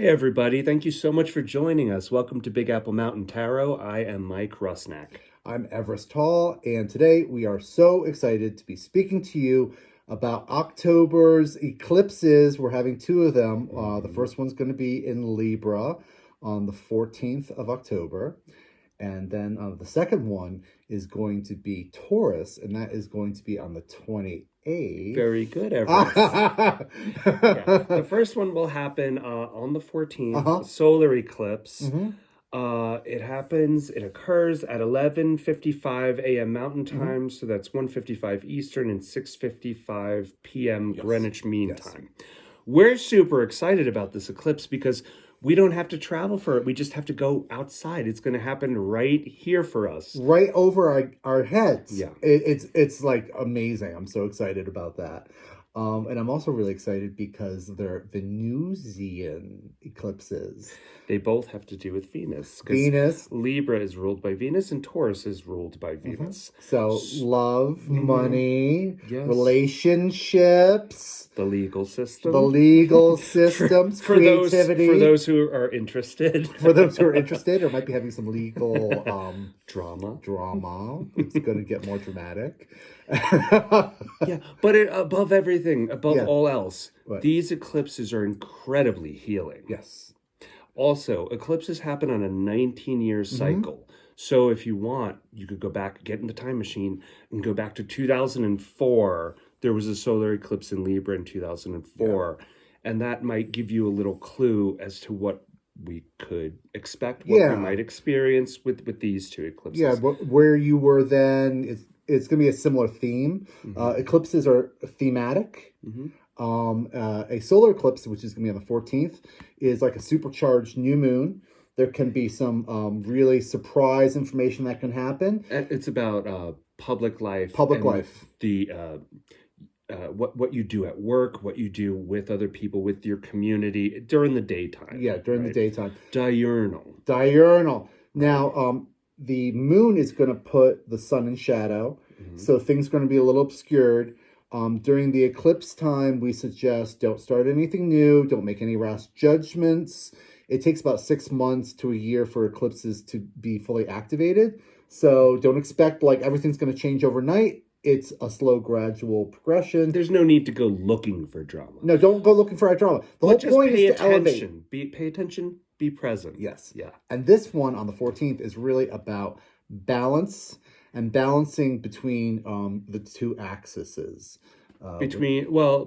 Hi, everybody. Thank you so much for joining us. Welcome to Big Apple Mountain Tarot. I am Mike Rusnak. I'm Everest Hall, and today we are so excited to be speaking to you about October's eclipses. We're having two of them. The first one's going to be in Libra on the 14th of October. And then the second one is going to be Taurus, and that is going to be on the 28th. Very good, Everest. Yeah. The first one will happen on the 14th, solar eclipse. It occurs at 11:55 a.m. Mountain Time, so that's 1:55 Eastern and 6:55 p.m. Greenwich Mean Time. We're super excited about this eclipse because we don't have to travel for it. We just have to go outside. It's going to happen right here for us. Right over our heads. Yeah. It's like amazing. I'm so excited about that. And I'm also really excited because they're Venusian eclipses. They both have to do with Venus. Venus. Libra is ruled by Venus and Taurus is ruled by Venus. So love, money, relationships. The legal system. The legal systems, creativity. For those who are interested. For those who are interested or might be having some legal drama. It's going to get more dramatic. But above everything, above all else, these eclipses are incredibly healing. Yes. Also, eclipses happen on a 19-year cycle. So if you want, you could go back, get in the time machine, and go back to 2004. There was a solar eclipse in Libra in 2004. And that might give you a little clue as to what we could expect, what we might experience with these two eclipses. Yeah, where you were then, it's going to be a similar theme. Eclipses are thematic. A solar eclipse, which is going to be on the 14th, is like a supercharged new moon. There can be some really surprise information that can happen. It's about public life. The what you do at work, what you do with other people, with your community during the daytime. Yeah, during the daytime. Diurnal. Now, the moon is going to put the sun in shadow, so things are going to be a little obscured. During the eclipse time, we suggest don't start anything new, don't make any rash judgments. It takes about 6 months to a year for eclipses to be fully activated. So don't expect like everything's going to change overnight. It's a slow, gradual progression. There's no need to go looking for drama. No, don't go looking for drama. The whole point is to elevate. Pay attention, be present. Yes. Yeah. And this one on the 14th is really about balance and balancing between the two axes. Between where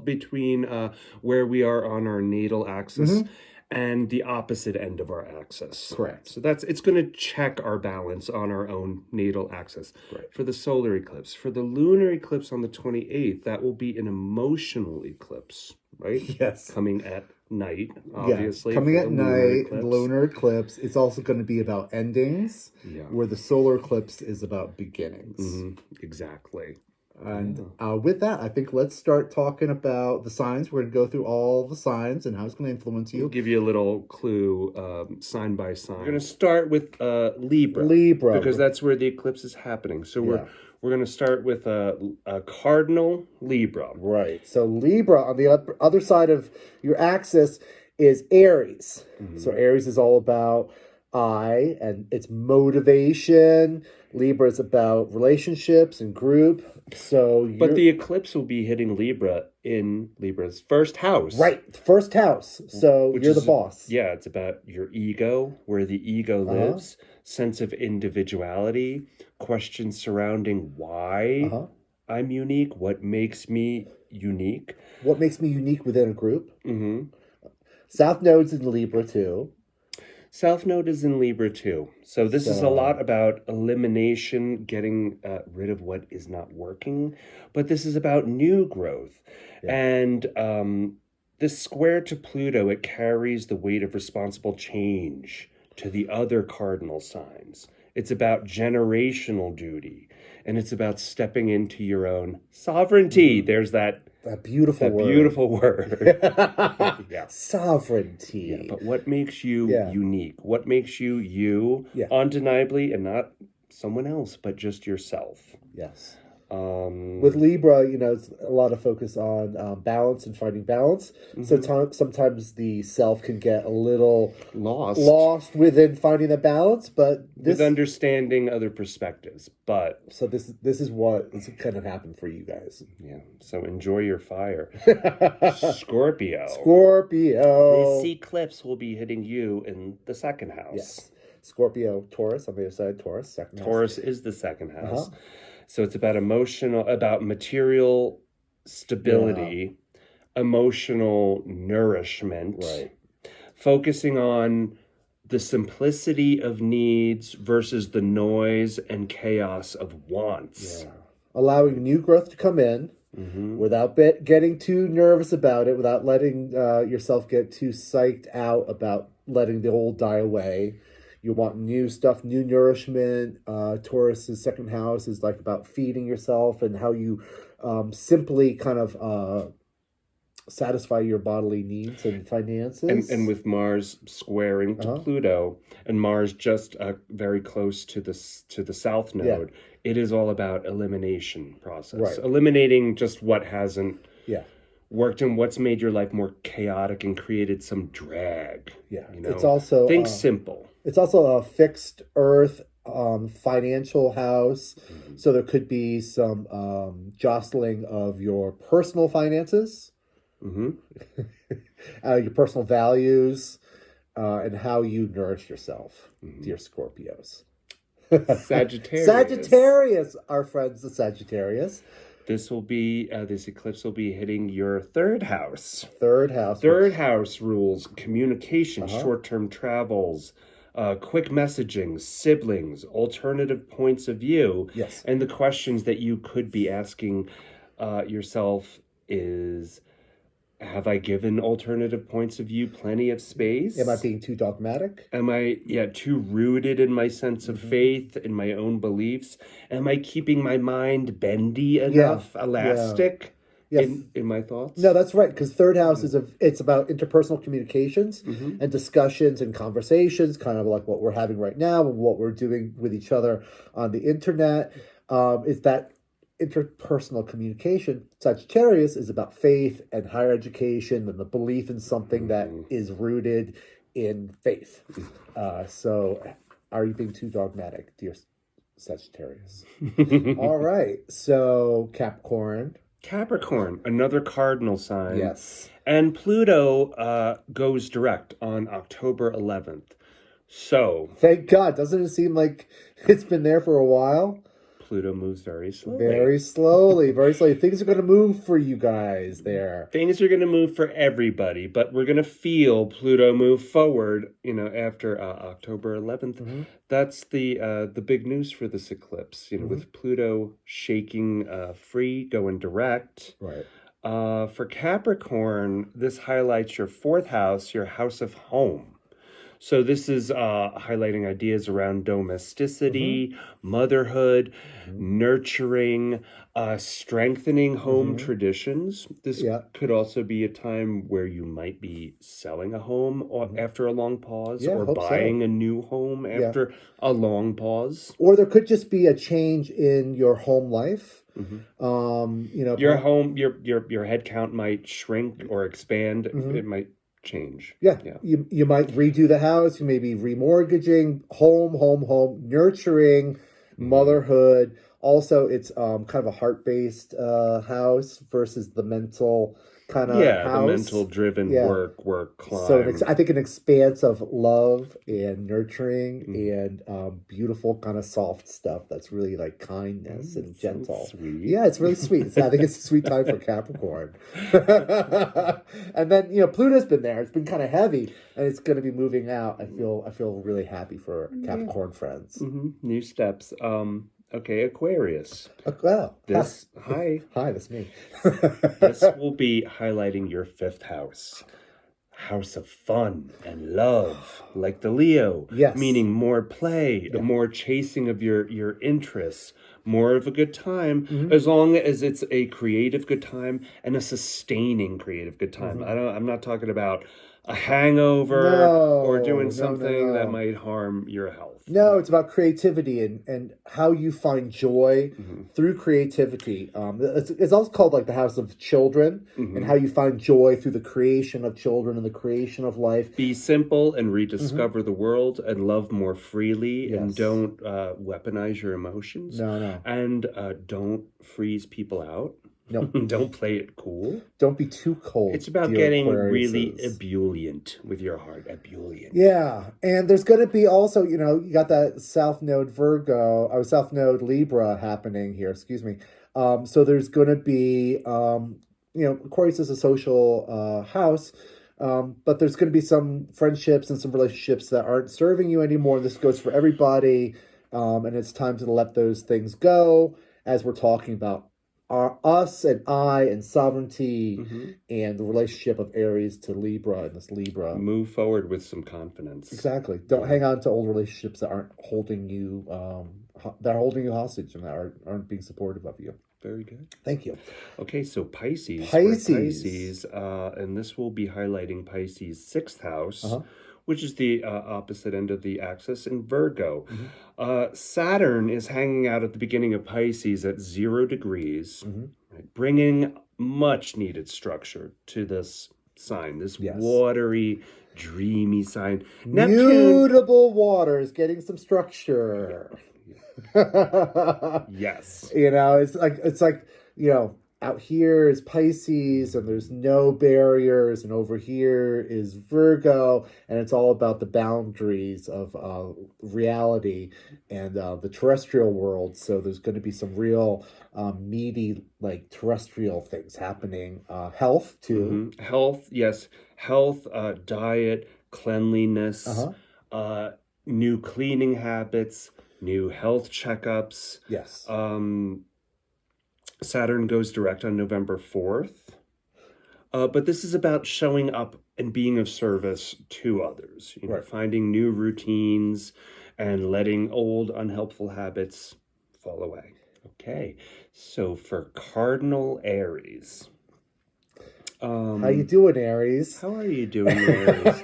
we are on our natal axis and the opposite end of our axis. Correct. So it's going to check our balance on our own natal axis. Right. For the solar eclipse. For the lunar eclipse on the 28th, that will be an emotional eclipse, right? Yes. Coming at night, obviously. Yeah. Coming at night, lunar eclipse. It's also going to be about endings, where the solar eclipse is about beginnings. Exactly. And with that, I think let's start talking about the signs. We're going to go through all the signs and how it's going to influence you. We'll give you a little clue sign by sign. We're going to start with Libra. Because that's where the eclipse is happening. So we're going to start with a cardinal Libra. Right. So Libra on the other side of your axis is Aries. So Aries is all about I and its motivation. Libra is about relationships and group. But the eclipse will be hitting Libra in Libra's first house. Right, first house. So you're the boss. Yeah, it's about your ego, where the ego lives, sense of individuality, questions surrounding why I'm unique, what makes me unique. What makes me unique within a group. South Node's in Libra too. South Node is in Libra too. So this is a lot about elimination, getting rid of what is not working. But this is about new growth. Yeah. And this square to Pluto, it carries the weight of responsible change to the other cardinal signs. It's about generational duty. And it's about stepping into your own sovereignty. There's that beautiful word. Beautiful word. Sovereignty. Yeah, but what makes you unique? What makes you undeniably, and not someone else, but just yourself? Yes. With Libra, it's a lot of focus on balance and finding balance. So sometimes the self can get a little lost within finding the balance, but with understanding other perspectives. But so this is what is kind of happened for you guys. Yeah. So enjoy your fire, Scorpio. This eclipse will be hitting you in the second house. Yes. Scorpio, Taurus on the other side. Taurus, second house. Taurus is the second house. So it's about about material stability, emotional nourishment, focusing on the simplicity of needs versus the noise and chaos of wants. Yeah. Allowing new growth to come in without getting too nervous about it, without letting yourself get too psyched out about letting the old die away. You want new stuff, new nourishment. Taurus's second house is like about feeding yourself and how you simply kind of satisfy your bodily needs and finances. And with Mars squaring to Pluto, and Mars just very close to the south node, it is all about elimination process. Eliminating just what hasn't worked and what's made your life more chaotic and created some drag. Yeah, it's also think simple. It's also a fixed Earth financial house, so there could be some jostling of your personal finances, your personal values, and how you nourish yourself, dear Scorpios. Sagittarius, our friends, the Sagittarius. This eclipse will be hitting your third house. Third house Rules communication, short-term travels, quick messaging, siblings, alternative points of view. Yes. And the questions that you could be asking yourself is, have I given alternative points of view plenty of space? Am I being too dogmatic? Am I too rooted in my sense of faith, in my own beliefs? Am I keeping my mind bendy enough, elastic in my thoughts? No, that's right, because third house it's about interpersonal communications and discussions and conversations, kind of like what we're having right now and what we're doing with each other on the internet. Is that interpersonal communication. Sagittarius is about faith and higher education and the belief in something that is rooted in faith. So are you being too dogmatic, dear Sagittarius? All right. So Capricorn, another cardinal sign. Yes. And Pluto goes direct on October 11th. So thank God. Doesn't it seem like it's been there for a while? Pluto moves very slowly. Very slowly. Things are going to move for you guys there. Things are going to move for everybody, but we're going to feel Pluto move forward, after October 11th. That's the big news for this eclipse, with Pluto shaking free, going direct. Right. For Capricorn, this highlights your fourth house, your house of home. So this is highlighting ideas around domesticity, motherhood, nurturing, strengthening home traditions. This could also be a time where you might be selling a home after a long pause, or buying a new home after a long pause. Or there could just be a change in your home life. Your home, your head count might shrink or expand. It might change. You might redo the house. You may be remortgaging, home, nurturing, motherhood. Also, it's kind of a heart-based house versus the mental kind of house. The mental-driven work, climb. So I think an expanse of love and nurturing and beautiful kind of soft stuff that's really like kindness and gentle. So sweet. Yeah, it's really sweet. I think it's a sweet time for Capricorn. And then Pluto's been there. It's been kind of heavy, and it's going to be moving out. I feel really happy for Capricorn friends. New steps. Okay, Aquarius. Wow. Hi, that's me. This will be highlighting your fifth house. House of fun and love, like the Leo. Yes. Meaning more play, more chasing of your interests, more of a good time, as long as it's a creative good time and a sustaining creative good time. I'm not talking about a hangover or doing No, something that no. might harm your health. No, it's about creativity and how you find joy Mm-hmm. through creativity. It's also called like the house of children and how Mm-hmm. you find joy through the creation of children and the creation of life. Be simple and Hmm. rediscover the world and love more freely and Yes. don't weaponize your emotions No. and don't freeze people out. No. Don't play it cool. Don't be too cold, It's about dear getting really Aquariuses. ebullient with your heart. Ebullient. Yeah, and there's going to be also, you got that South Node Virgo, or South Node Libra happening here. Excuse me. So there's going to be, Aquarius is a social house, but there's going to be some friendships and some relationships that aren't serving you anymore. This goes for everybody, and it's time to let those things go. As we're talking about our us and I and sovereignty Mm-hmm. and the relationship of Aries to Libra and this Libra. Move forward with some confidence. Exactly. Don't hang on to old relationships that aren't holding you that are holding you hostage and that aren't being supportive of you. Very good. Thank you. Okay, so Pisces. Pisces. And this will be highlighting Pisces' sixth house, Uh-huh. which is the opposite end of the axis in Virgo. Mm-hmm. Saturn is hanging out at the beginning of Pisces at 0 degrees, Mm-hmm. right, bringing much needed structure to this sign, this Yes. watery, dreamy sign. Neptune. Mutable waters getting some structure. Yes. It's like, out here is Pisces and there's no barriers, and over here is Virgo, and it's all about the boundaries of reality and the terrestrial world. So there's going to be some real meaty, like terrestrial things happening. Health too. Mm-hmm. Health, yes. Health, diet, cleanliness, new cleaning habits, new health checkups. Yes. Saturn goes direct on November 4th. But this is about showing up and being of service to others, Right. finding new routines and letting old unhelpful habits fall away. Okay, so for Cardinal Aries. How you doing, Aries? How are you doing, Aries?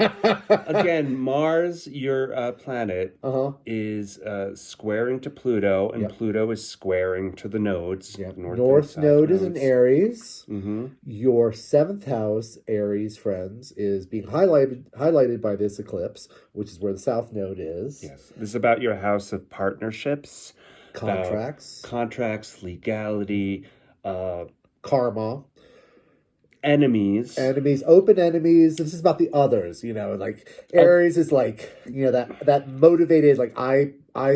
Again, Mars, your planet, is squaring to Pluto, and Pluto is squaring to the nodes. Yep. North Node nodes. is in Aries. Mm-hmm. Your seventh house, Aries friends, is being highlighted by this eclipse, which is where the South Node is. Yes, this is about your house of partnerships, Contracts, legality, karma. enemies. Open enemies. This is about the others, like Aries is like, that motivated, like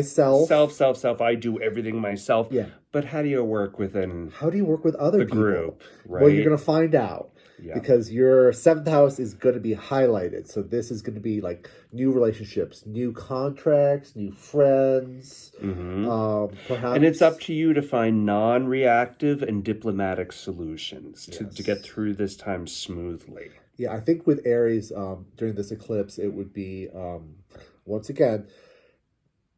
self. Self. I do everything myself. Yeah. But how do you work within How do you work with other the people? Group, right? Well, you're going to find out. Yeah. Because your seventh house is going to be highlighted. So this is going to be like new relationships, new contracts, new friends. Mm-hmm. Perhaps. And it's up to you to find non-reactive and diplomatic solutions to get through this time smoothly. Yeah, I think with Aries, during this eclipse, it would be, once again,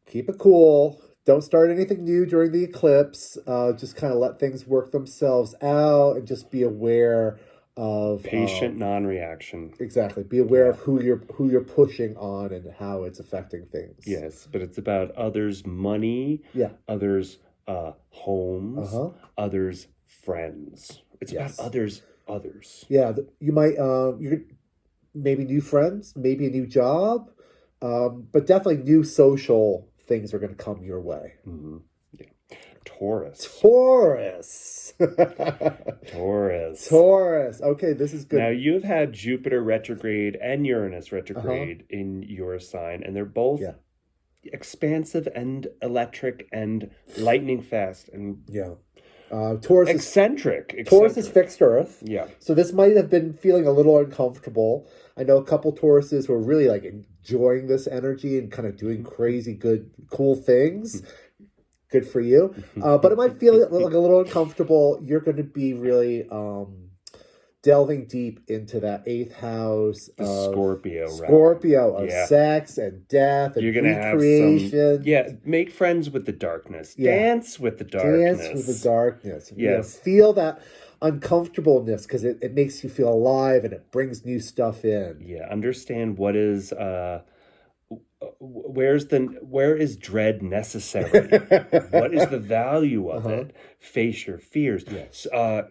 keep it cool. Don't start anything new during the eclipse. Just kind of let things work themselves out and just be aware of patient non-reaction. Exactly. Be aware of who you're pushing on and how it's affecting things. Yes, but it's about others' money, others' homes, others' friends. It's about others. Yeah, you might maybe new friends, maybe a new job, but definitely new social things are going to come your way. Mm-hmm. Yeah. Taurus. Okay, this is good. Now, you've had Jupiter retrograde and Uranus retrograde in your sign, and they're both expansive and electric and lightning fast and Taurus eccentric. Taurus is fixed Earth. Yeah. So this might have been feeling a little uncomfortable. I know a couple Tauruses who are really like enjoying this energy and kind of doing crazy, good, cool things. Good for you. But it might feel like a little uncomfortable. You're going to be really delving deep into that eighth house of Scorpio of sex and death and recreation. Make friends with the darkness. Dance with the darkness. Yes. Feel that uncomfortableness because it makes you feel alive and it brings new stuff in. Yeah, understand what is where is dread necessary? What is the value of Uh-huh. it? Face your fears. Yes.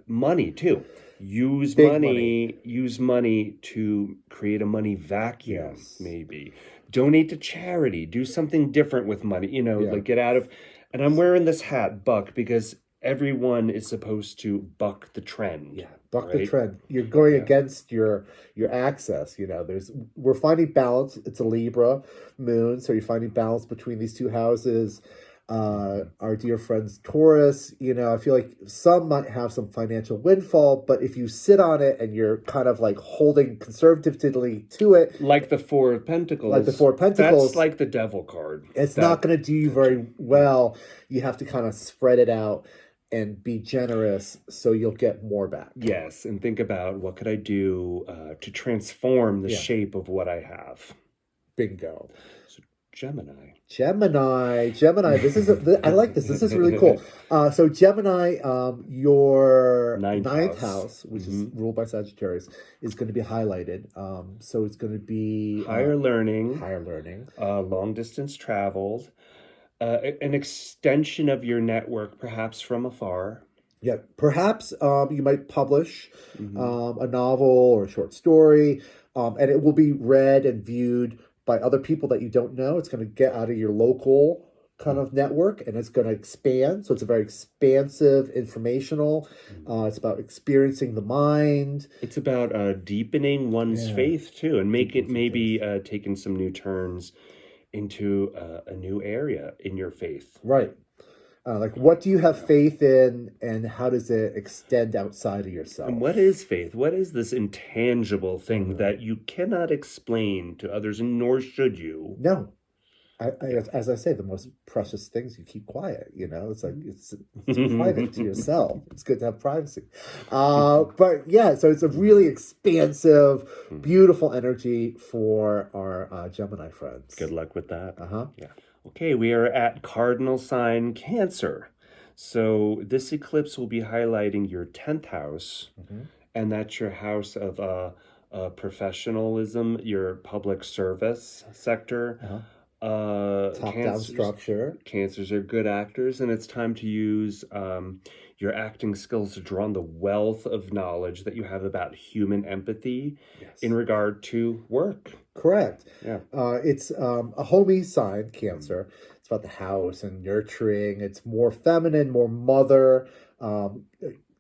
Money too. Big money. Use money to create a money vacuum, Yes. maybe. Donate to charity. Do something different with money. Yeah. Like get out of. And I'm wearing this hat, Buck, because everyone is supposed to buck the trend. Yeah, buck the right? trend. You're going against your access. We're finding balance. It's a Libra moon, so you're finding balance between these two houses. Our dear friends Taurus, I feel like some might have some financial windfall, but if you sit on it and you're kind of like holding conservatively to it, like the Four of Pentacles, that's like the devil card. It's not going to do you very well. You have to kind of spread it out and be generous so you'll get more back. Yes, and think about what could I do to transform the shape of what I have. Bingo. So Gemini. This is I like this. This is really cool. So Gemini, your ninth house, which is ruled by Sagittarius, is going to be highlighted. So it's going to be higher learning, long distance travels. An extension of your network, perhaps from afar. Yeah, perhaps you might publish a novel or a short story, and it will be read and viewed by other people that you don't know. It's going to get out of your local kind of network, and it's going to expand. So it's a very expansive, informational. It's about experiencing the mind. It's about deepening one's faith too, and maybe taking some new turns into a new area in your faith. Right. Like, what do you have faith in, and how does it extend outside of yourself? And what is faith? What is this intangible thing that you cannot explain to others, and nor should you? No. As I say, the most precious things you keep quiet. It's like it's private to yourself. It's good to have privacy. But yeah, so it's a really expansive, beautiful energy for our Gemini friends. Good luck with that. Yeah. Okay, we are at cardinal sign Cancer. So this eclipse will be highlighting your 10th house, and that's your house of professionalism, your public service sector. Top-down structure. Cancers are good actors, and it's time to use your acting skills to draw on the wealth of knowledge that you have about human empathy in regard to work. Correct. Yeah. It's a homey sign, Cancer. It's about the house and nurturing. It's more feminine, more mother.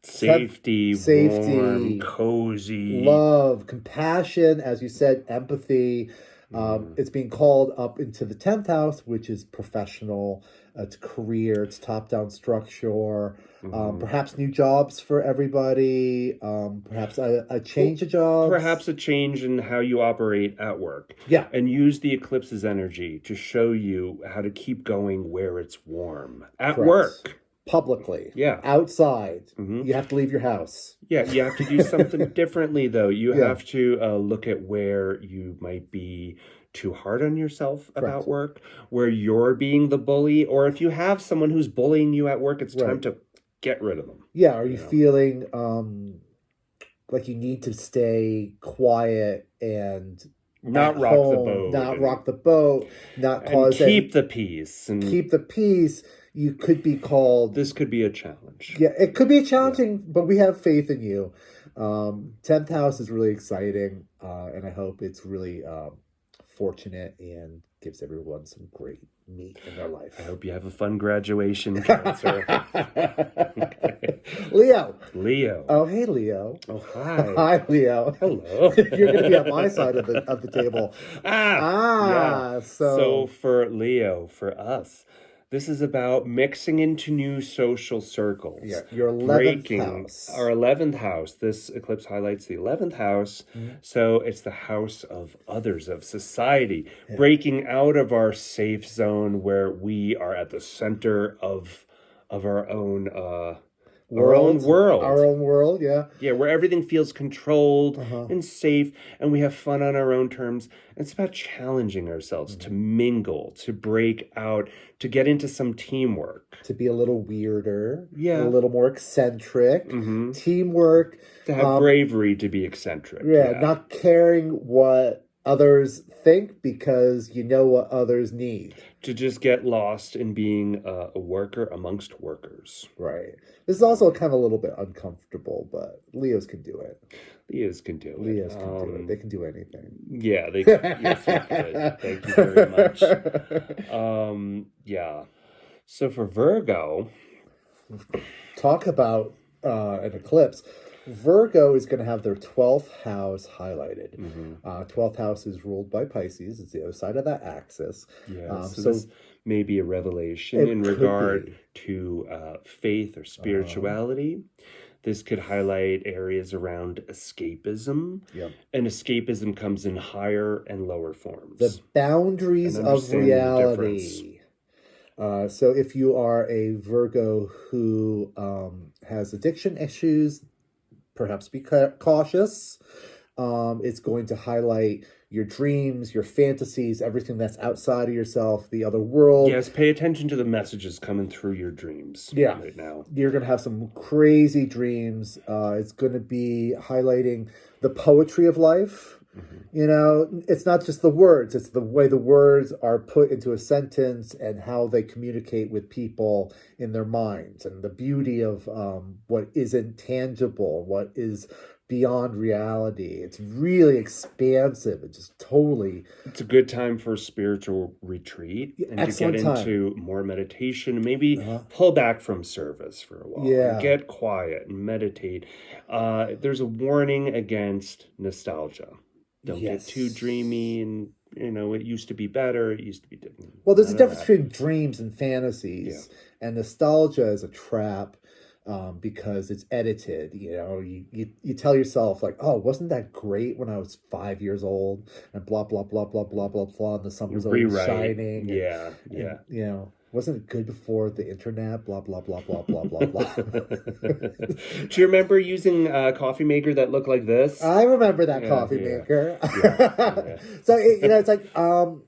Safety, warm, cozy. Love, compassion, as you said, empathy. It's being called up into the 10th house, which is professional, it's career, it's top-down structure, perhaps new jobs for everybody, perhaps a change of jobs. Perhaps a change in how you operate at work. Yeah. And use the eclipse's energy to show you how to keep going where it's warm. At work. Publicly. Yeah. Outside. You have to leave your house. Yeah, you have to do something differently, though. You have to look at where you might be too hard on yourself about work, where you're being the bully, or if you have someone who's bullying you at work, it's time to get rid of them. Yeah, are you feeling like you need to stay quiet and not rock the boat, not cause keep the peace. Keep the peace. You could be called... This could be a challenge. Yeah, it could be challenging, but we have faith in you. 10th house is really exciting, and I hope it's really fortunate and gives everyone some great meat in their life. I hope you have a fun graduation, Cancer. Okay. Leo. Oh, hey, Leo. Oh, hi. Hi, Leo. Hello. You're going to be on my side of the table. So for Leo, for us, this is about mixing into new social circles. Yeah, your 11th house. Our 11th house. This eclipse highlights the 11th house. So it's the house of others, of society. Yeah. Breaking out of our safe zone where we are at the center of our own our own world. Our own world, yeah. Yeah, where everything feels controlled Uh-huh. and safe, and we have fun on our own terms. It's about challenging ourselves to mingle, to break out, to get into some teamwork. To be a little weirder, Yeah. a little more eccentric, Mm-hmm. teamwork. To have bravery to be eccentric. Yeah, not caring what others think because you know what others need. To just get lost in being a worker amongst workers. Right. This is also kind of a little bit uncomfortable, but Leos can do it. Leos can do it. Leos can do it. They can do anything. Yeah, they can. Yes, they could. Thank you very much. Yeah. So for Virgo, talk about an eclipse. Virgo is going to have their 12th house highlighted. 12th house is ruled by Pisces. It's the other side of that axis. Yeah, so this may be a revelation in regard to faith or spirituality. This could highlight areas around escapism. Yep. And escapism comes in higher and lower forms. The boundaries of reality. So if you are a Virgo who has addiction issues, perhaps be cautious. It's going to highlight your dreams, your fantasies, everything that's outside of yourself, the other world. Yes, pay attention to the messages coming through your dreams right now. You're going to have some crazy dreams. It's going to be highlighting the poetry of life. You know, it's not just the words, it's the way the words are put into a sentence and how they communicate with people in their minds, and the beauty of what isn't tangible, what is beyond reality. It's really expansive. It's just totally... It's a good time for a spiritual retreat and Excellent to get into more meditation, maybe pull back from service for a while. Yeah. And get quiet and meditate. There's a warning against nostalgia. Don't get too dreamy and, you know, it used to be better. It used to be different. Well, there's a difference between dreams and fantasies. Yeah. And nostalgia is a trap because it's edited. You know, you tell yourself, like, oh, wasn't that great when I was 5 years old? And blah, blah, blah, blah, blah, blah, blah. And the sun was always shining. Yeah, and, you know. Wasn't it good before the internet? Blah, blah, blah, blah, blah, blah, blah. Do you remember using a coffee maker that looked like this? I remember that coffee maker. So, it's like,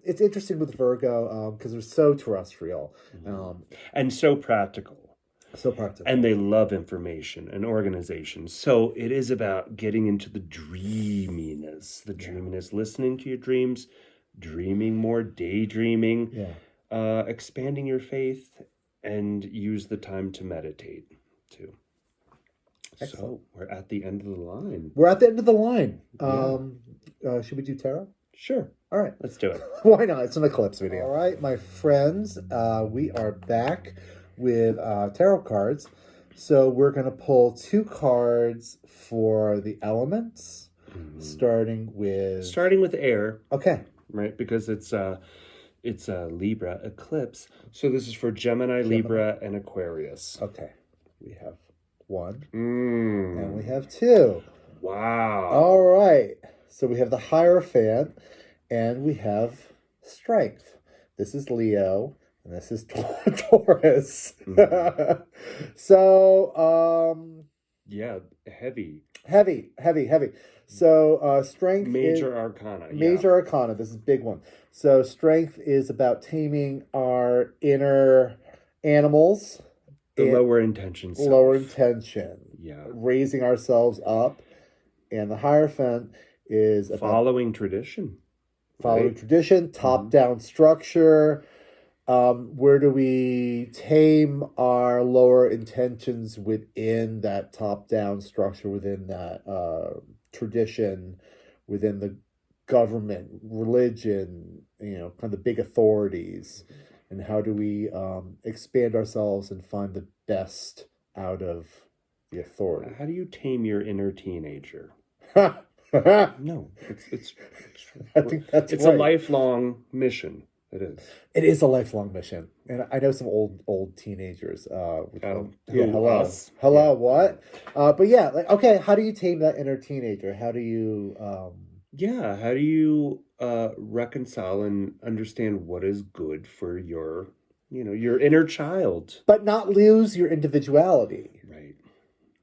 it's interesting with Virgo because they're so terrestrial. And so practical. So practical. And they love information and organization. So it is about getting into the dreaminess. Listening to your dreams, dreaming more, daydreaming. Yeah. Expanding your faith, and use the time to meditate too. Excellent. So we're at the end of the line. We're at the end of the line. Should we do tarot? Sure. All right. Let's do it. Why not? It's an eclipse video. All right, my friends, we are back with tarot cards. So we're going to pull 2 cards for the elements, starting with air. Okay. Right, because it's a Libra eclipse. So this is for Gemini, Libra, and Aquarius. Okay. We have 1. And we have 2. Wow. All right. So we have the Hierophant, and we have Strength. This is Leo, and this is Taurus. So, yeah, heavy. Heavy. So, Strength Major Arcana. Major Arcana. This is a big one. So, Strength is about taming our inner animals. The lower intention self. Lower intention. Yeah. Raising ourselves up. And the Hierophant is about following tradition. Following tradition, top-down structure. Where do we tame our lower intentions within that top-down structure, within that tradition, within the government, religion, kind of the big authorities, and how do we expand ourselves and find the best out of the authority? How do you tame your inner teenager? No, it's I think that's a lifelong mission. It is. It is a lifelong mission, and I know some old teenagers. Hello, what? But yeah, like, okay, how do you tame that inner teenager? How do you? How do you reconcile and understand what is good for your inner child, but not lose your individuality? Right.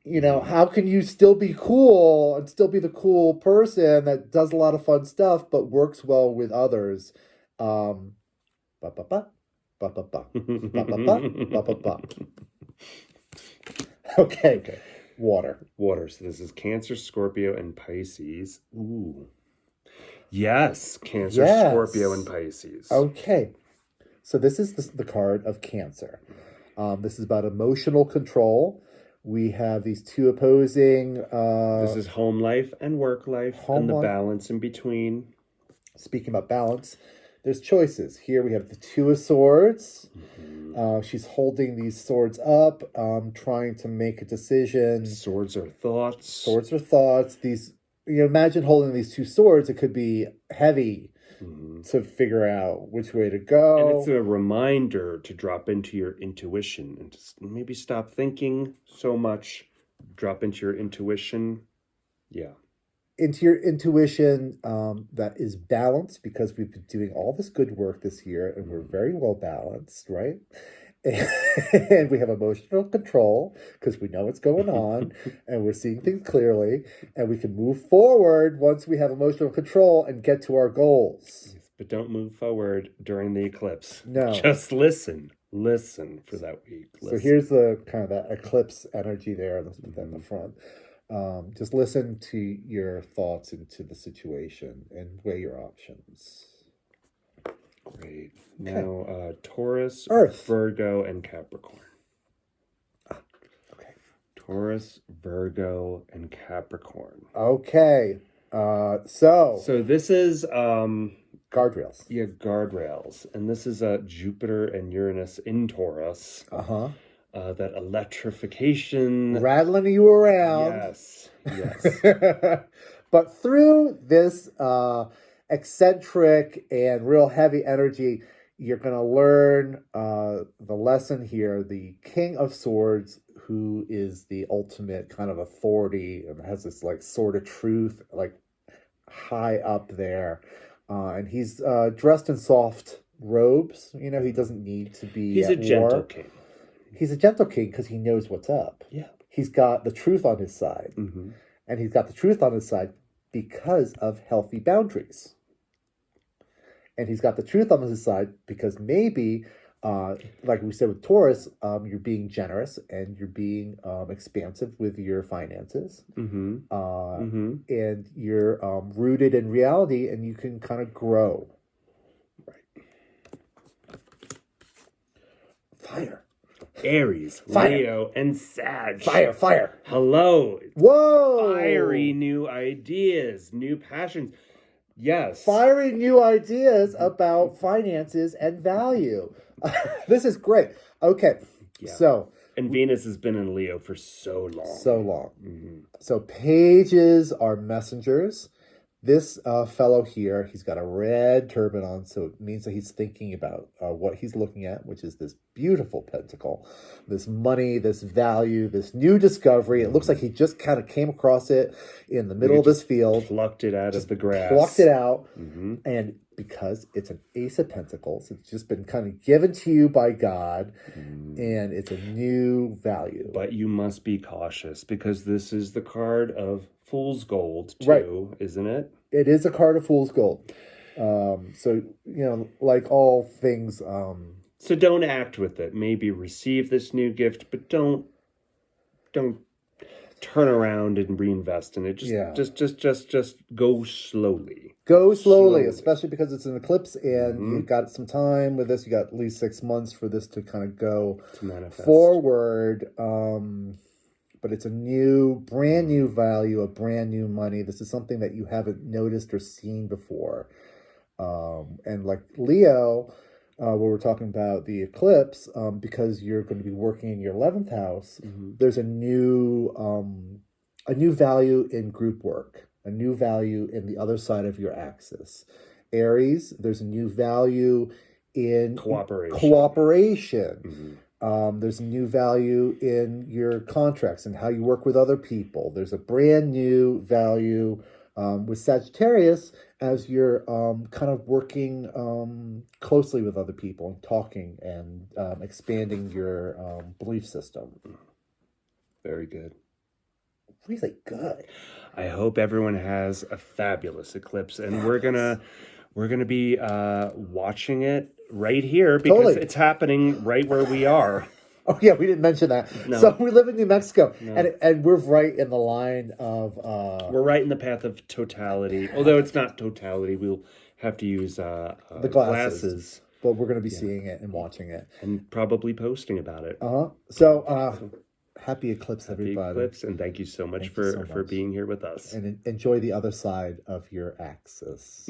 You know, how can you still be cool and still be the cool person that does a lot of fun stuff but works well with others? Ba ba ba ba ba ba ba ba ba ba ba. Okay. Okay. Water. Water. So this is Cancer, Scorpio, and Pisces. Ooh. Yes. Cancer, Yes. Scorpio, and Pisces. Okay. So this is the card of Cancer. This is about emotional control. We have these two opposing... this is home life and work life and the balance in between. Speaking about balance, there's choices. Here we have the Two of Swords. She's holding these swords up, trying to make a decision. Swords are thoughts. Swords are thoughts. These, you know, imagine holding these two swords. It could be heavy to figure out which way to go. And it's a reminder to drop into your intuition and just maybe stop thinking so much. Drop into your intuition. Yeah. Into your intuition that is balanced, because we've been doing all this good work this year and we're very well balanced, right? And we have emotional control because we know what's going on and we're seeing things clearly, and we can move forward once we have emotional control and get to our goals. Yes, but don't move forward during the eclipse. No. Just listen. Listen for that week. Listen. So here's the kind of that eclipse energy there. Let's put that in the front. Just listen to your thoughts into the situation and weigh your options. Great. Now, Taurus, Earth, Virgo, and Capricorn. Okay. Taurus, Virgo, and Capricorn. Okay. So this is guardrails. Yeah, guardrails, and this is Jupiter and Uranus in Taurus. That electrification, rattling you around. Yes. But through this eccentric and real heavy energy, you're going to learn the lesson here. The King of Swords, who is the ultimate kind of authority and has this like sword of truth, like high up there. And he's dressed in soft robes. You know, he doesn't need to be He's a gentle king. He's a gentle king because he knows what's up. Yeah. He's got the truth on his side. And he's got the truth on his side because of healthy boundaries. And he's got the truth on his side because maybe, like we said with Taurus, you're being generous and you're being expansive with your finances. And you're rooted in reality and you can kind of grow. Right. Fire. Aries, fire. Leo, and Sag. Fire. Hello. Whoa. Fiery new ideas, new passions. Yes. Fiery new ideas about finances and value. This is great. Okay. Yeah. So. And Venus has been in Leo for so long. So pages are messengers. This fellow here, he's got a red turban on, so it means that he's thinking about what he's looking at, which is this beautiful pentacle, this money, this value, this new discovery. It looks like he just kind of came across it in the middle of this field. Plucked it out of the grass. Plucked it out. And because it's an Ace of Pentacles, it's just been kind of given to you by God, and it's a new value. But you must be cautious because this is the card of Fool's Gold too, right. Isn't it? It is a card of Fool's Gold. So, you know, like all things... so don't act with it. Maybe receive this new gift, but don't turn around and reinvest in it. Just go slowly. Go slowly, especially because it's an eclipse and you've got some time with this. You got at least 6 months for this to kind of go forward. But it's a brand new value, a brand new money. This is something that you haven't noticed or seen before. And like Leo, where we're talking about the eclipse, because you're going to be working in your 11th house, there's a new value in group work, a new value in the other side of your axis. Aries, there's a new value in cooperation. There's a new value in your contracts and how you work with other people. There's a brand new value with Sagittarius as you're kind of working closely with other people and talking and expanding your belief system. Very good. really good. I hope everyone has a fabulous eclipse, and we're gonna be watching it right here because Totally. it's happening right where we are. Oh yeah, we didn't mention that. No. So we live in New Mexico, No. and we're right in the line of. We're right in the path of totality. Although it's not totality, we'll have to use the glasses. But we're going to be seeing it and watching it, And probably posting about it. So happy eclipse, Happy everybody, eclipse, and thank you so much Thank you for so much. being here with us. and enjoy the other side of your axis.